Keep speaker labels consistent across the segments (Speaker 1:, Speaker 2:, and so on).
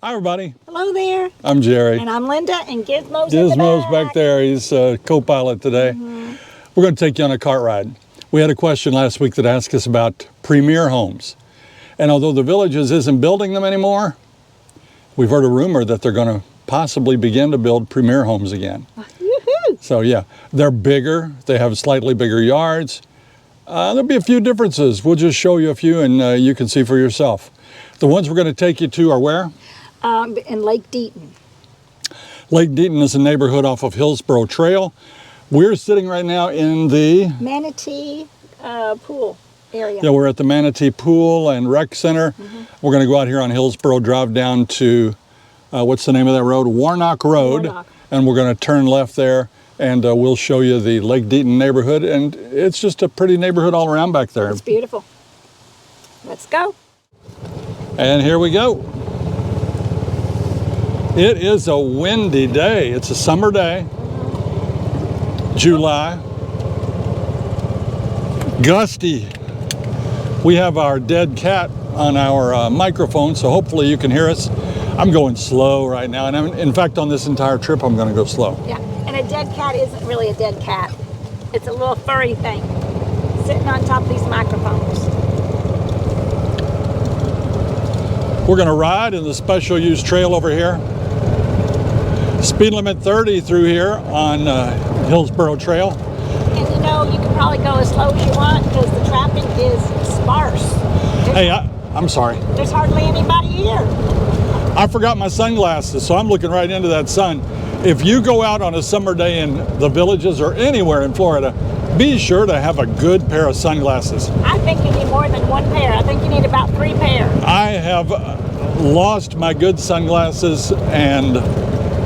Speaker 1: Hi, everybody.
Speaker 2: Hello there.
Speaker 1: I'm Jerry.
Speaker 2: And I'm Linda, and Gizmo's
Speaker 1: Back there. He's co-pilot today. We're going to take you on a cart ride. We had a question last week that asked us about premier homes. And although the Villages isn't building them anymore, we've heard a rumor that they're going to possibly begin to build premier homes again.
Speaker 2: Yoo-hoo.
Speaker 1: So yeah, they're bigger. They have slightly bigger yards. There'll be a few differences. We'll just show you a few and you can see for yourself. The ones we're going to take you to are where?
Speaker 2: In Lake Deaton.
Speaker 1: Lake Deaton is a neighborhood off of Hillsborough Trail. We're sitting right now in the
Speaker 2: Manatee Pool area.
Speaker 1: Yeah, we're at the Manatee Pool and Rec Center. We're going to go out here on Hillsborough, drive down to, what's the name of that road? Warnock Road.
Speaker 2: Warnock.
Speaker 1: And we're going to turn left there and we'll show you the Lake Deaton neighborhood. And it's just a pretty neighborhood all around back there.
Speaker 2: It's beautiful. Let's go.
Speaker 1: And here we go. It is a windy day. It's a summer day, July. Gusty. We have our dead cat on our microphone, so hopefully you can hear us. I'm going slow right now, and in fact, on this entire trip, I'm going to go slow.
Speaker 2: Yeah, and a dead cat isn't really a dead cat. It's a little furry thing sitting on top of these microphones.
Speaker 1: We're going to ride in the special use trail over here. Speed limit 30 through here on Hillsborough Trail.
Speaker 2: And you know, you can probably go as slow as you want because the traffic is sparse.
Speaker 1: Hey, I'm sorry.
Speaker 2: There's hardly anybody here.
Speaker 1: I forgot my sunglasses, so I'm looking right into that sun. If you go out on a summer day in the Villages or anywhere in Florida, be sure to have a good pair of sunglasses.
Speaker 2: I think you need more than one pair. I think you need about 3 pairs.
Speaker 1: I have lost my good sunglasses and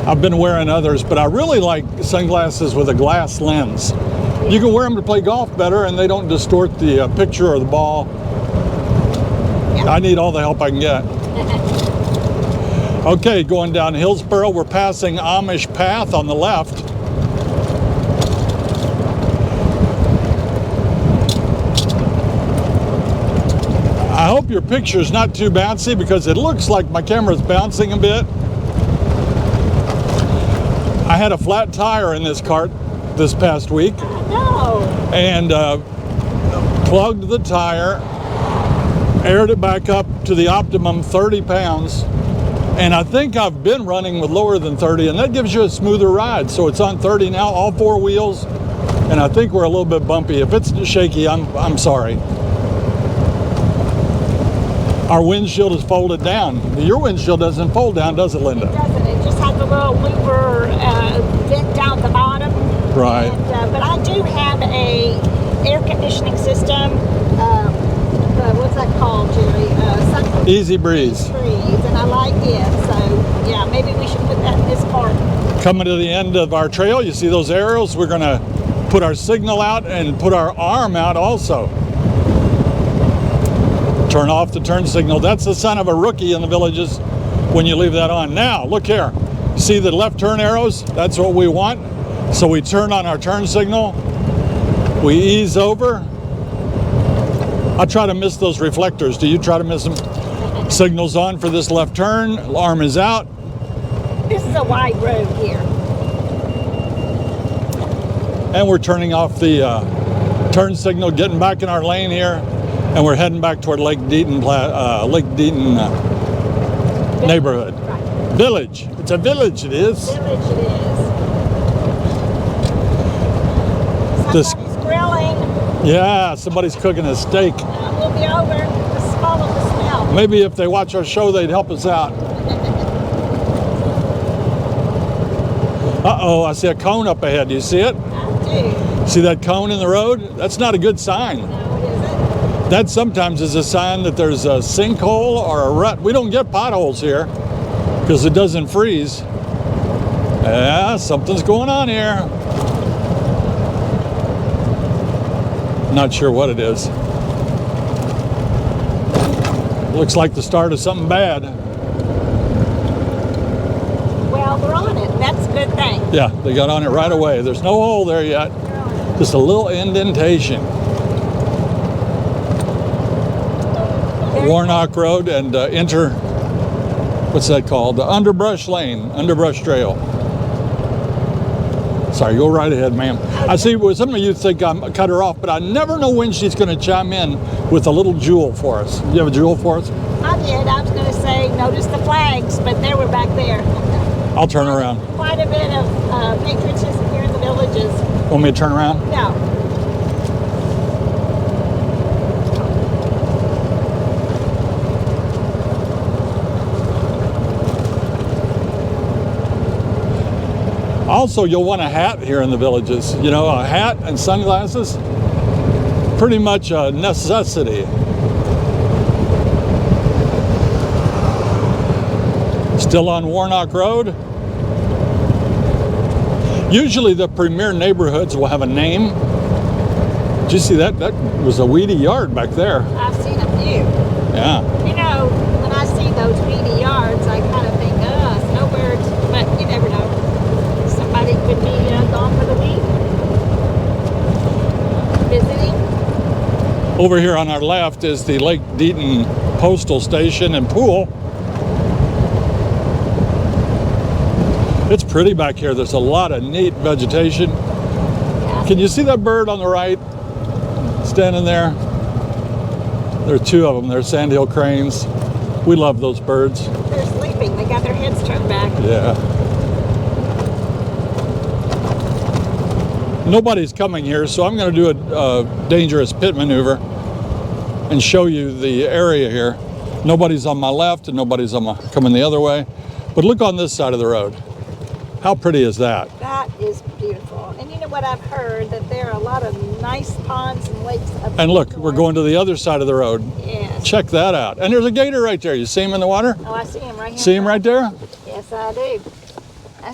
Speaker 1: I've been wearing others, but I really like sunglasses with a glass lens. You can wear them to play golf better and they don't distort the picture or the ball.
Speaker 2: Yeah.
Speaker 1: I need all the help I can get. Okay, going down Hillsborough, we're passing Amish Path on the left. I hope your picture's not too bouncy because it looks like my camera's bouncing a bit. I had a flat tire in this cart this past week.
Speaker 2: No.
Speaker 1: And plugged the tire, aired it back up to the optimum 30 pounds. And I think I've been running with lower than 30, and that gives you a smoother ride. So it's on 30 now, all 4 wheels. And I think we're a little bit bumpy. If it's shaky, I'm sorry. Our windshield is folded down. Your windshield doesn't fold down, does it, Linda?
Speaker 2: It doesn't. It just has a little louver vent down the bottom.
Speaker 1: Right.
Speaker 2: And, but I do have a air conditioning system. What's that called, Jerry?
Speaker 1: Easy Breeze.
Speaker 2: And I like it. So, yeah, maybe we should put that in this car.
Speaker 1: Coming to the end of our trail, you see those arrows? We're going to put our signal out and put our arm out also. Turn off the turn signal. That's the sign of a rookie in the Villages when you leave that on. Now, look here. See the left turn arrows? That's what we want. So we turn on our turn signal. We ease over. I try to miss those reflectors. Do you try to miss them? Signal's on for this left turn. Arm is out.
Speaker 2: This is a wide road here.
Speaker 1: And we're turning off the turn signal, getting back in our lane here. And we're heading back toward Lake Deaton neighborhood.
Speaker 2: Right.
Speaker 1: Village. It's a village, it is.
Speaker 2: Village it is. Somebody's grilling.
Speaker 1: Yeah, somebody's cooking a steak.
Speaker 2: We'll be over to follow the smell.
Speaker 1: Maybe if they watch our show, they'd help us out. Uh-oh, I see a cone up ahead. Do you see it?
Speaker 2: I do.
Speaker 1: See that cone in the road? That's not a good sign.
Speaker 2: No, it isn't.
Speaker 1: That sometimes is a sign that there's a sinkhole or a rut. We don't get potholes here because it doesn't freeze. Yeah, something's going on here. Not sure what it is. Looks like the start of something bad.
Speaker 2: Well, we're on it. That's a good thing.
Speaker 1: Yeah, they got on it right away. There's no hole there yet. Just a little indentation. Warnock Road and enter what's that called? The underbrush lane, underbrush trail. Sorry, go right ahead, ma'am. I see some of you think I'm cut her off, but I never know when she's going to chime in with a little jewel for us. You have a jewel for us?
Speaker 2: I did. I was going to say, notice the flags, but they were back there.
Speaker 1: I'll turn around.
Speaker 2: Quite a bit of patriotism here in the villages.
Speaker 1: Want me to turn around?
Speaker 2: No.
Speaker 1: Also, you'll want a hat here in the villages. You know, a hat and sunglasses, pretty much a necessity. Still on Warnock Road. Usually the premier neighborhoods will have a name. Did you see that? That was a weedy yard back there.
Speaker 2: I've seen a few.
Speaker 1: Yeah.
Speaker 2: You know, when I see those weedy yards, I kind of think, snowbirds, but you never know. Somebody could be gone for the week, visiting.
Speaker 1: Over here on our left is the Lake Deaton Postal Station and Pool. It's pretty back here. There's a lot of neat vegetation.
Speaker 2: Yeah.
Speaker 1: Can you see that bird on the right standing there? There are two of them. They're sandhill cranes. We love those birds.
Speaker 2: They're sleeping. They got their heads turned back.
Speaker 1: Yeah. Nobody's coming here, so I'm going to do a dangerous pit maneuver and show you the area here. Nobody's on my left and nobody's coming the other way. But look on this side of the road. How pretty is that?
Speaker 2: That is beautiful. And you know what I've heard? That there are a lot of nice ponds and lakes up
Speaker 1: And look,
Speaker 2: north.
Speaker 1: we're going to the other side of the road.
Speaker 2: Yes.
Speaker 1: Check that out. And there's a gator right there. You see him in the water?
Speaker 2: Oh, I see him right here.
Speaker 1: See him right there?
Speaker 2: Yes, I do.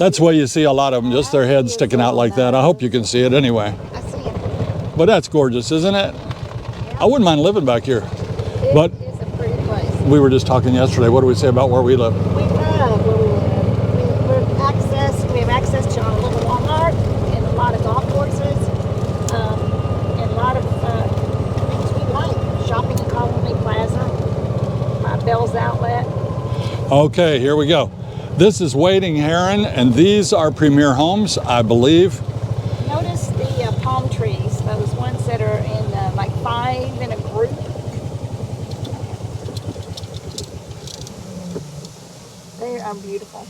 Speaker 1: That's why you see a lot of them, just their heads sticking out like that. I hope you can see it anyway.
Speaker 2: I see him.
Speaker 1: But that's gorgeous, isn't it? I wouldn't mind living back here.
Speaker 2: It
Speaker 1: But
Speaker 2: is a pretty place.
Speaker 1: we were just talking yesterday. What do we say about where we live?
Speaker 2: We love where we live. We have access to a little Walmart and a lot of golf courses, and a lot of things we like. Shopping at Colony Plaza, my Bell's Outlet.
Speaker 1: Okay, here we go. This is Wading Heron, and these are premier homes, I believe.
Speaker 2: Notice the palm trees, those ones that are in like 5 in a group. They are beautiful.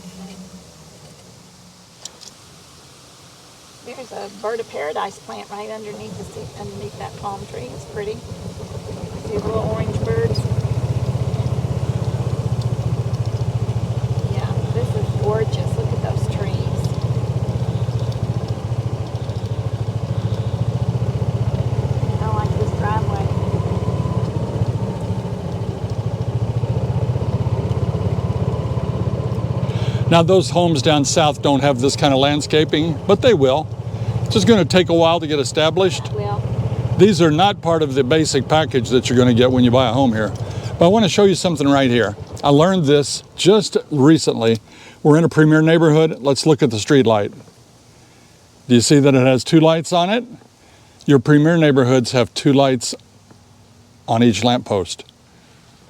Speaker 2: There's a bird of paradise plant right underneath that palm tree. It's pretty. See the little orange birds. Yeah, this is gorgeous. Look at those trees. I like this driveway.
Speaker 1: Now, those homes down south don't have this kind of landscaping, but they will. It's just going to take a while to get established.
Speaker 2: Well,
Speaker 1: These are not part of the basic package that you're going to get when you buy a home here. But I want to show you something right here. I learned this just recently. We're in a premier neighborhood. Let's look at the street light. Do you see that it has 2 lights on it? Your premier neighborhoods have 2 lights on each lamppost.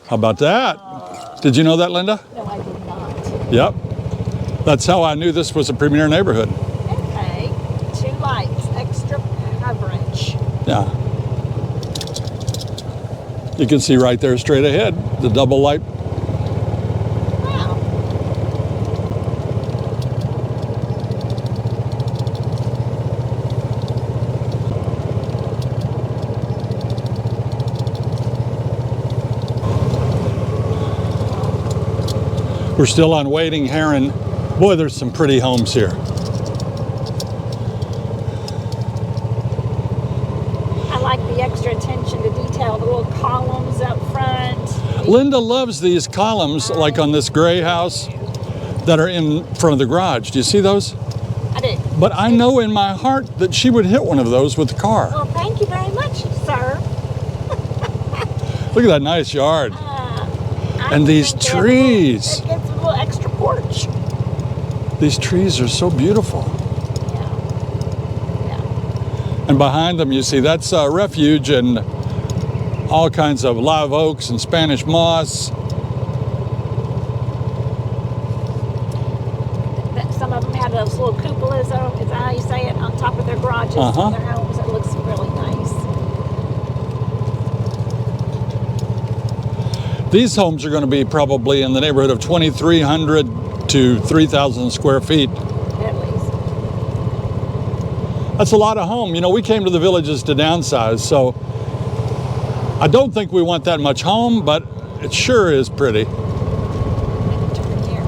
Speaker 1: How about that? Did you know that, Linda?
Speaker 2: no, I did not.
Speaker 1: Yep. That's how I knew this was a premier neighborhood.
Speaker 2: Okay, 2 lights, extra coverage.
Speaker 1: Yeah. You can see right there straight ahead, the double light.
Speaker 2: Wow.
Speaker 1: We're still on Wading Heron. Boy, there's some pretty homes here.
Speaker 2: I like the extra attention to detail, the little columns up front.
Speaker 1: Linda loves these columns, like on this gray house, that are in front of the garage. Do you see those?
Speaker 2: I do.
Speaker 1: But I know in my heart that she would hit one of those with the car.
Speaker 2: Well, thank you very much, sir.
Speaker 1: Look at that nice yard.
Speaker 2: I
Speaker 1: And these
Speaker 2: think they have
Speaker 1: trees.
Speaker 2: It gets a little extra porch.
Speaker 1: These trees are so beautiful.
Speaker 2: Yeah.
Speaker 1: And behind them, you see, that's refuge and all kinds of live oaks and Spanish moss.
Speaker 2: those little cupolas, is that how you say it, on top of their garages,
Speaker 1: Uh-huh.
Speaker 2: their homes. It looks really nice.
Speaker 1: These homes are going to be probably in the neighborhood of 2,300 to 3,000 square feet.
Speaker 2: At least.
Speaker 1: That's a lot of home. You know, we came to the villages to downsize, so I don't think we want that much home, but it sure is pretty.
Speaker 2: Turn here.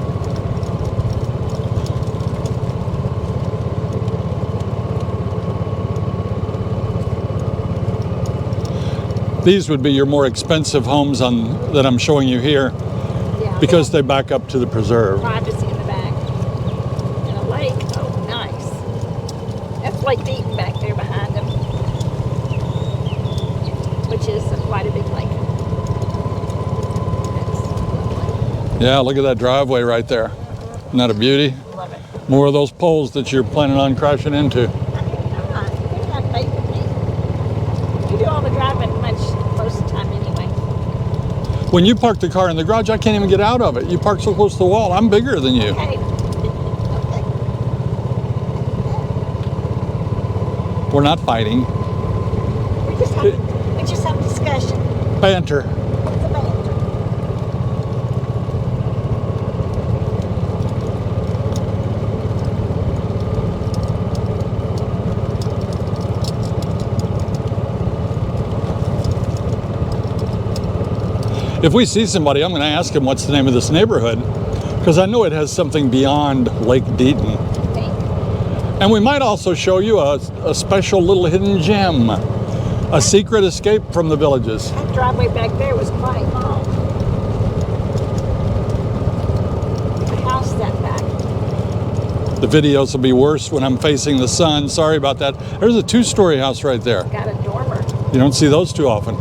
Speaker 1: These would be your more expensive homes that I'm showing you here
Speaker 2: Yeah,
Speaker 1: because they back up to the preserve.
Speaker 2: privacy in the back. And a lake. Oh, nice. That's Lake Deaton back there behind them, which is quite a big lake. That's lovely.
Speaker 1: Yeah, look at that driveway right there. Isn't that a beauty?
Speaker 2: Love it.
Speaker 1: More of those poles that you're planning on crashing into.
Speaker 2: You're not faithing me. You do all the driving most of the time anyway.
Speaker 1: When you park the car in the garage, I can't even get out of it. You park so close to the wall. I'm bigger than you.
Speaker 2: Okay.
Speaker 1: We're not fighting.
Speaker 2: We just have a discussion.
Speaker 1: Banter.
Speaker 2: It's a banter.
Speaker 1: If we see somebody, I'm going to ask them what's the name of this neighborhood, because I know it has something beyond Lake Deaton.
Speaker 2: Okay.
Speaker 1: And we might also show you a special little hidden gem, a secret escape from the villages.
Speaker 2: That driveway back there was quite long. The house that back.
Speaker 1: The videos will be worse when I'm facing the sun. Sorry about that. There's a 2-story house right there.
Speaker 2: Got a dormer.
Speaker 1: You don't see those too often.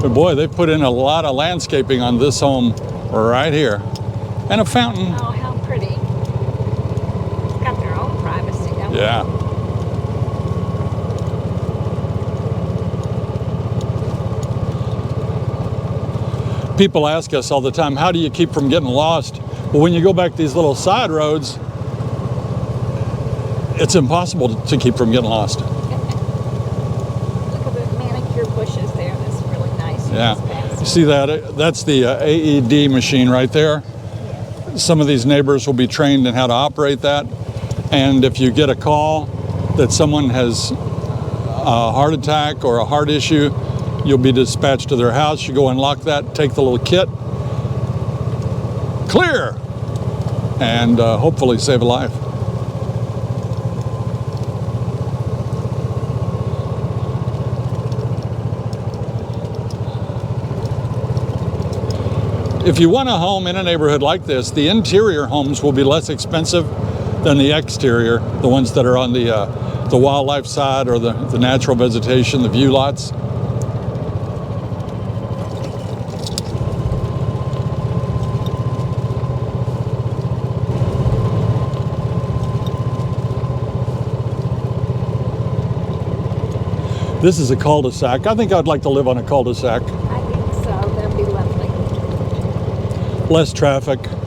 Speaker 1: But boy, they put in a lot of landscaping on this home right here. And a fountain.
Speaker 2: Oh, how pretty. Got their own privacy, don't they?
Speaker 1: Yeah. People ask us all the time, how do you keep from getting lost? Well, when you go back these little side roads, it's impossible to keep from getting lost.
Speaker 2: Look at the manicure bushes there. That's really nice.
Speaker 1: Yeah.
Speaker 2: Just past
Speaker 1: You see that? That's the AED machine right there. Some of these neighbors will be trained in how to operate that. And if you get a call that someone has a heart attack or a heart issue, you'll be dispatched to their house. You go unlock that, take the little kit, clear, and hopefully save a life. If you want a home in a neighborhood like this, the interior homes will be less expensive than the exterior, the ones that are on the wildlife side or the natural vegetation, the view lots. This is a cul-de-sac. I think I'd like to live on a cul-de-sac.
Speaker 2: I think so. That'd be lovely.
Speaker 1: Less traffic.
Speaker 2: Yes.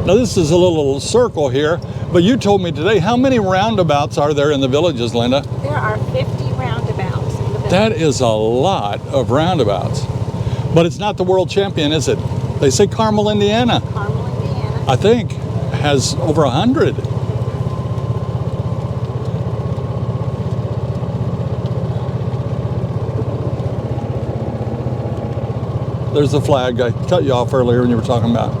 Speaker 1: Now this is a little circle here, but you told me today, how many roundabouts are there in the villages, Linda?
Speaker 2: There are 50 roundabouts in the village.
Speaker 1: That is a lot of roundabouts. But it's not the world champion, is it? They say Carmel, Indiana,
Speaker 2: Carmel, Indiana.
Speaker 1: I think, has over 100. There's the flag. I cut you off earlier when you were talking about.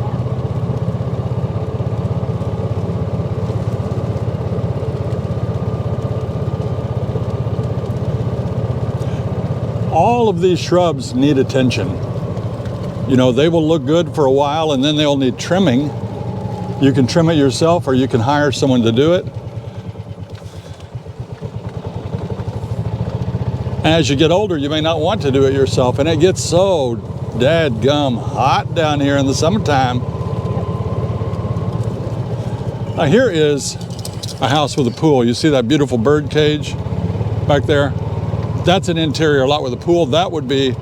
Speaker 1: All of these shrubs need attention. You know, they will look good for a while and then they'll need trimming. You can trim it yourself or you can hire someone to do it. And as you get older, you may not want to do it yourself, and it gets so dadgum hot down here in the summertime. Now here is a house with a pool. You see that beautiful bird cage back there? That's an interior lot with a pool. That would be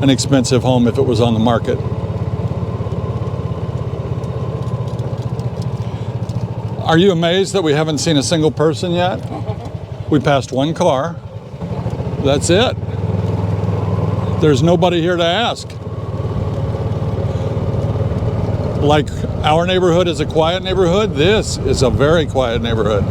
Speaker 1: an expensive home if it was on the market. Are you amazed that we haven't seen a single person yet? We passed one car. That's it. There's nobody here to ask. Like our neighborhood is a quiet neighborhood, this is a very quiet neighborhood.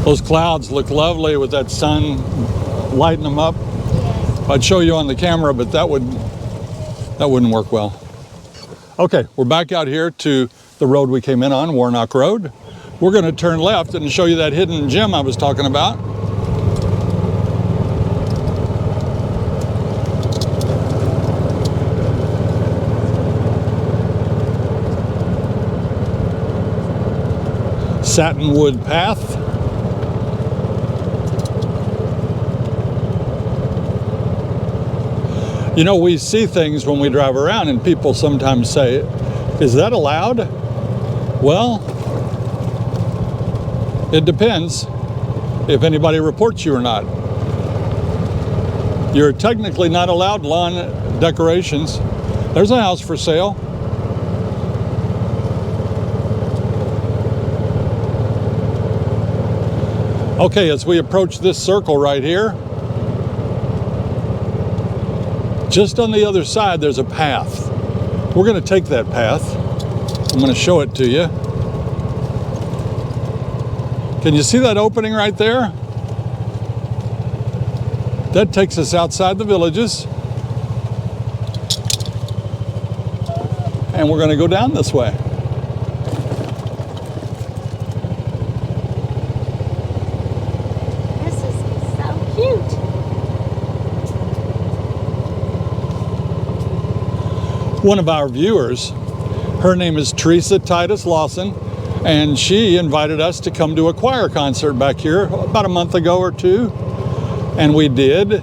Speaker 1: Those clouds look lovely with that sun lighting them up.
Speaker 2: Yes.
Speaker 1: I'd show you on the camera, but that wouldn't work well. Okay, we're back out here to the road we came in on, Warnock Road. We're going to turn left and show you that hidden gem I was talking about. Satinwood path. You know, we see things when we drive around and people sometimes say, is that allowed? Well, it depends if anybody reports you or not. You're technically not allowed lawn decorations. There's a house for sale. Okay, as we approach this circle right here, just on the other side, there's a path. We're going to take that path. I'm going to show it to you. Can you see that opening right there? That takes us outside the villages. And we're going to go down this way.
Speaker 2: This is so cute.
Speaker 1: One of our viewers, her name is Teresa Titus Lawson, and she invited us to come to a choir concert back here about a month ago or two, and we did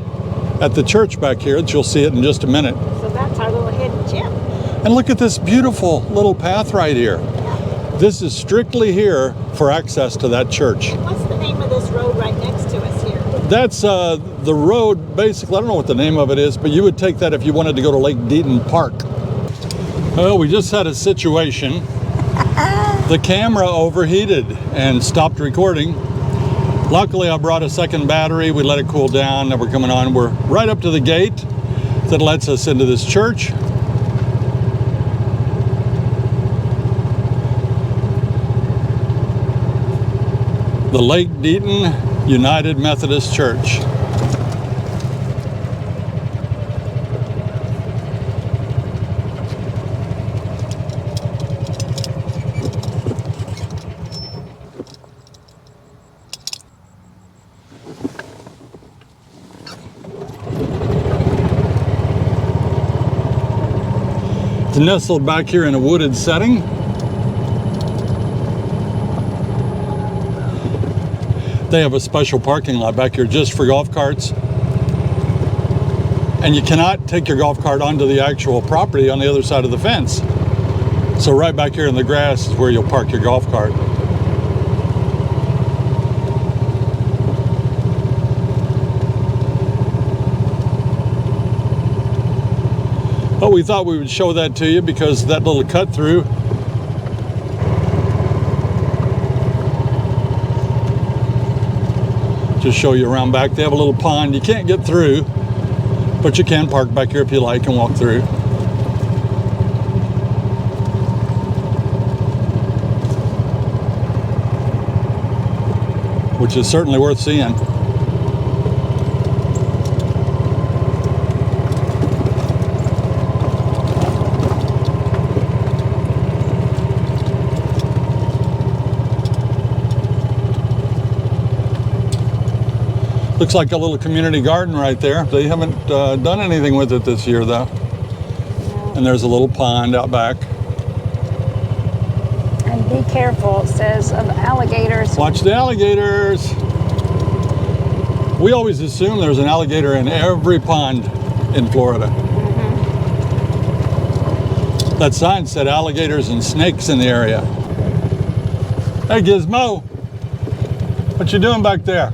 Speaker 1: at the church back here. You'll see it in just a minute.
Speaker 2: So that's our little hidden gem.
Speaker 1: And look at this beautiful little path right here.
Speaker 2: Yeah.
Speaker 1: This is strictly here for access to that church.
Speaker 2: What's the name of this road right next to us here?
Speaker 1: That's the road, basically. I don't know what the name of it is, but you would take that if you wanted to go to Lake Deaton Park. Well, we just had a situation. The camera overheated and stopped recording. Luckily, I brought a second battery. We let it cool down. Now we're coming on. We're right up to the gate that lets us into this church. The Lake Deaton United Methodist Church. It's nestled back here in a wooded setting. They have a special parking lot back here just for golf carts. And you cannot take your golf cart onto the actual property on the other side of the fence. So right back here in the grass is where you'll park your golf cart. But we thought we would show that to you because that little cut through just show you around back. They have a little pond. You can't get through, but you can park back here if you like and walk through. Which is certainly worth seeing. Looks like a little community garden right there. They haven't done anything with it this year though. And there's a little pond out back.
Speaker 2: And be careful, it says, of alligators.
Speaker 1: Watch the alligators. We always assume there's an alligator in every pond in Florida. That sign said alligators and snakes in the area. Hey, Gizmo. What you doing back there?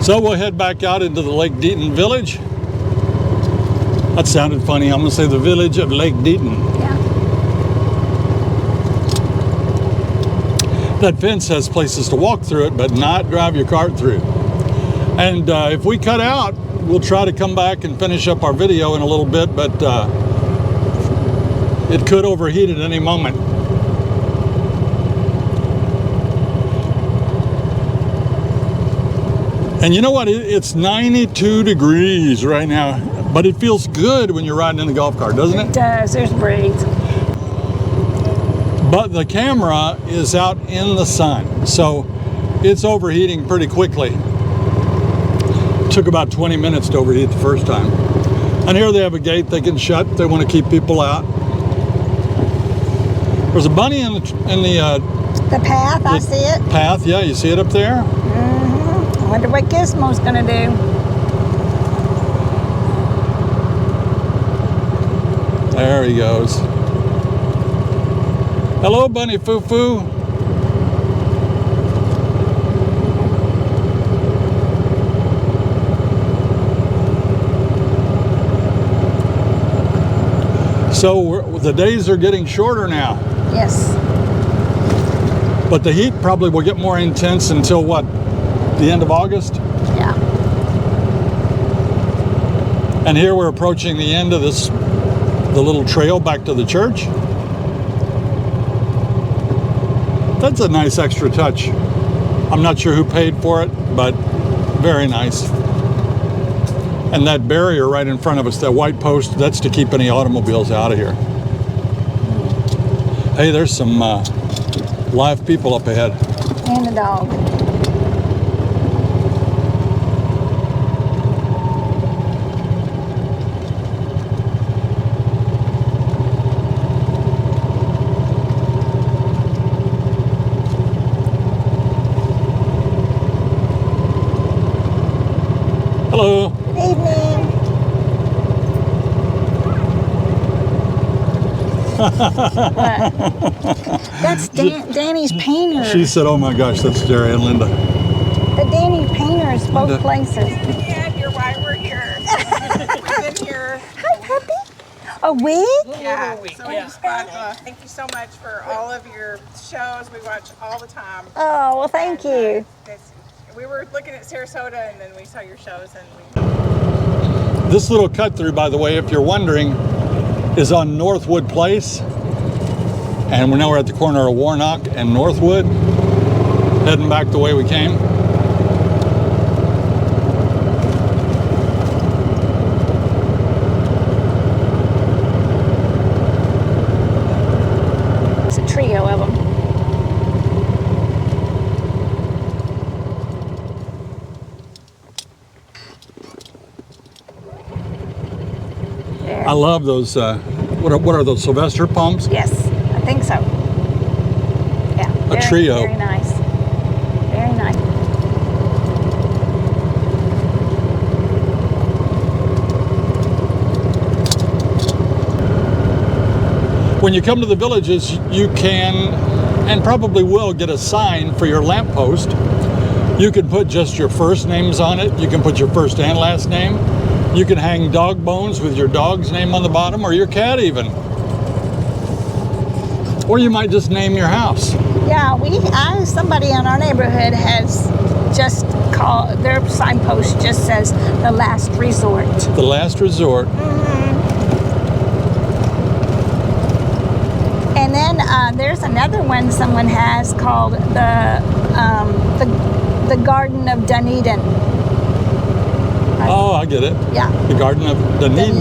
Speaker 1: So we'll head back out into the Lake Deaton village. That sounded funny. I'm going to say the village of Lake Deaton.
Speaker 2: Yeah.
Speaker 1: That fence has places to walk through it, but not drive your cart through. And if we cut out, we'll try to come back and finish up our video in a little bit, but it could overheat at any moment. And you know what? It's 92 degrees right now, but it feels good when you're riding in the golf cart, doesn't it?
Speaker 2: It does. There's breeze.
Speaker 1: But the camera is out in the sun, so it's overheating pretty quickly. Took about 20 minutes to overheat the first time. And here they have a gate they can shut. They want to keep people out. There's a bunny in the
Speaker 2: path, I see it.
Speaker 1: Path, yeah, you see it up there?
Speaker 2: I wonder what Gizmo's gonna do.
Speaker 1: There he goes. Hello, Bunny Foo-Foo. So the days are getting shorter now.
Speaker 2: Yes.
Speaker 1: But the heat probably will get more intense until what? The end of August?
Speaker 2: Yeah.
Speaker 1: And here we're approaching the end of the little trail back to the church. That's a nice extra touch. I'm not sure who paid for it, but very nice. And that barrier right in front of us, that white post, that's to keep any automobiles out of here. Hey, there's some live people up ahead.
Speaker 2: And a dog.
Speaker 1: Hello.
Speaker 2: Good evening. That's Danny's painter.
Speaker 1: She said, oh my gosh, that's Jerry and Linda.
Speaker 2: The Danny painters, both
Speaker 1: Linda.
Speaker 2: places.
Speaker 3: Yeah, you're why we're here. We've been here.
Speaker 2: Hi, puppy. A wig?
Speaker 3: Yeah, so we just got, thank you so much for all of your shows. We watch all the time.
Speaker 2: Oh, well, thank you.
Speaker 3: We were looking at Sarasota and then we saw your shows and we...
Speaker 1: This little cut through, by the way, if you're wondering, is on Northwood Place. And now we're at the corner of Warnock and Northwood, heading back the way we came.
Speaker 2: It's a trio of them. There.
Speaker 1: I love those, what are those, Sylvester pumps?
Speaker 2: Yes, I think so. Yeah.
Speaker 1: A trio.
Speaker 2: Very nice. Very nice.
Speaker 1: When you come to the villages, you can, and probably will, get a sign for your lamppost. You can put just your first names on it. You can put your first and last name. You can hang dog bones with your dog's name on the bottom, or your cat even. Or you might just name your house.
Speaker 2: Yeah, somebody in our neighborhood has just called, their signpost just says the last resort.
Speaker 1: The last resort.
Speaker 2: And then there's another one someone has called the Garden of Dunedin.
Speaker 1: Oh, I get it.
Speaker 2: Yeah.
Speaker 1: The Garden of Dunedin.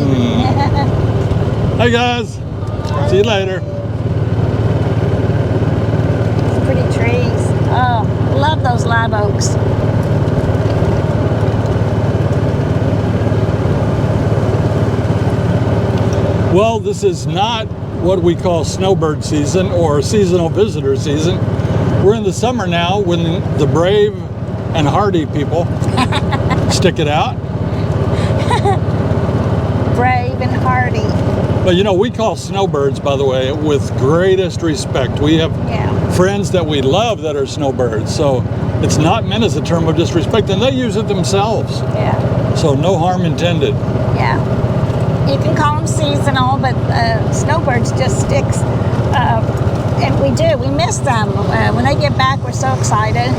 Speaker 1: Hey guys, see you later.
Speaker 2: Pretty trees. Oh, love love those live oaks.
Speaker 1: Well, this is not what we call snowbird season or seasonal visitor season. We're in the summer now when the brave and hardy people stick it out.
Speaker 2: Brave and hardy.
Speaker 1: But you know, we call snowbirds, by the way, with greatest respect. We have friends that we love that are snowbirds, so it's not meant as a term of disrespect, and they use it themselves.
Speaker 2: Yeah.
Speaker 1: So no harm intended.
Speaker 2: Yeah. You can call them seasonal, but snowbirds just sticks. And we do. We miss them. When they get back, we're so excited.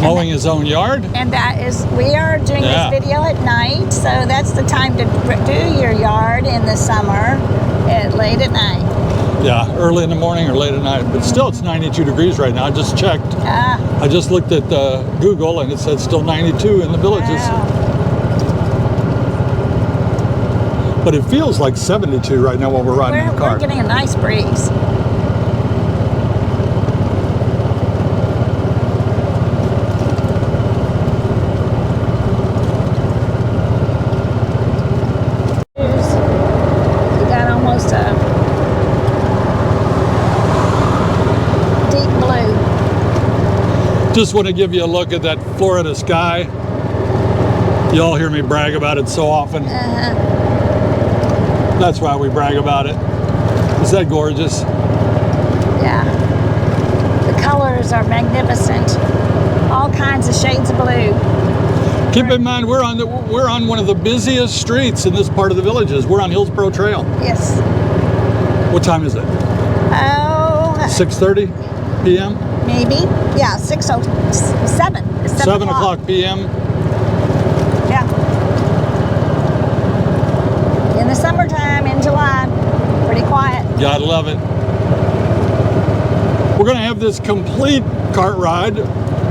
Speaker 1: Mowing his own yard?
Speaker 2: And that is, we are doing this video at night, so that's the time to do your yard in the summer, late at night.
Speaker 1: Yeah, early in the morning or late at night. But still, it's 92 degrees right now. I just checked. I just looked at Google, and it said still 92 in the villages.
Speaker 2: Wow.
Speaker 1: But it feels like 72 right now while we're riding in the car.
Speaker 2: We're getting a nice breeze. We got almost a deep blue.
Speaker 1: Just want to give you a look at that Florida sky. You all hear me brag about it so often. That's why we brag about it. Is that gorgeous?
Speaker 2: Yeah. The colors are magnificent. All kinds of shades of blue.
Speaker 1: Keep in mind, we're on one of the busiest streets in this part of the villages. We're on Hillsborough Trail.
Speaker 2: Yes.
Speaker 1: What time is it?
Speaker 2: Oh.
Speaker 1: 6:30 p.m.?
Speaker 2: Maybe. Yeah, 6:07. It's
Speaker 1: 7 o'clock p.m.
Speaker 2: Yeah. In the summertime, in July, pretty quiet.
Speaker 1: Gotta love it. We're gonna have this complete cart ride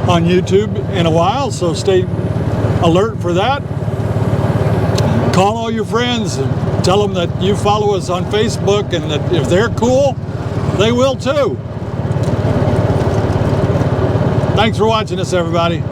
Speaker 1: on YouTube in a while, so stay alert for that. Call all your friends and tell them that you follow us on Facebook, and that if they're cool, they will too. Thanks for watching us, everybody.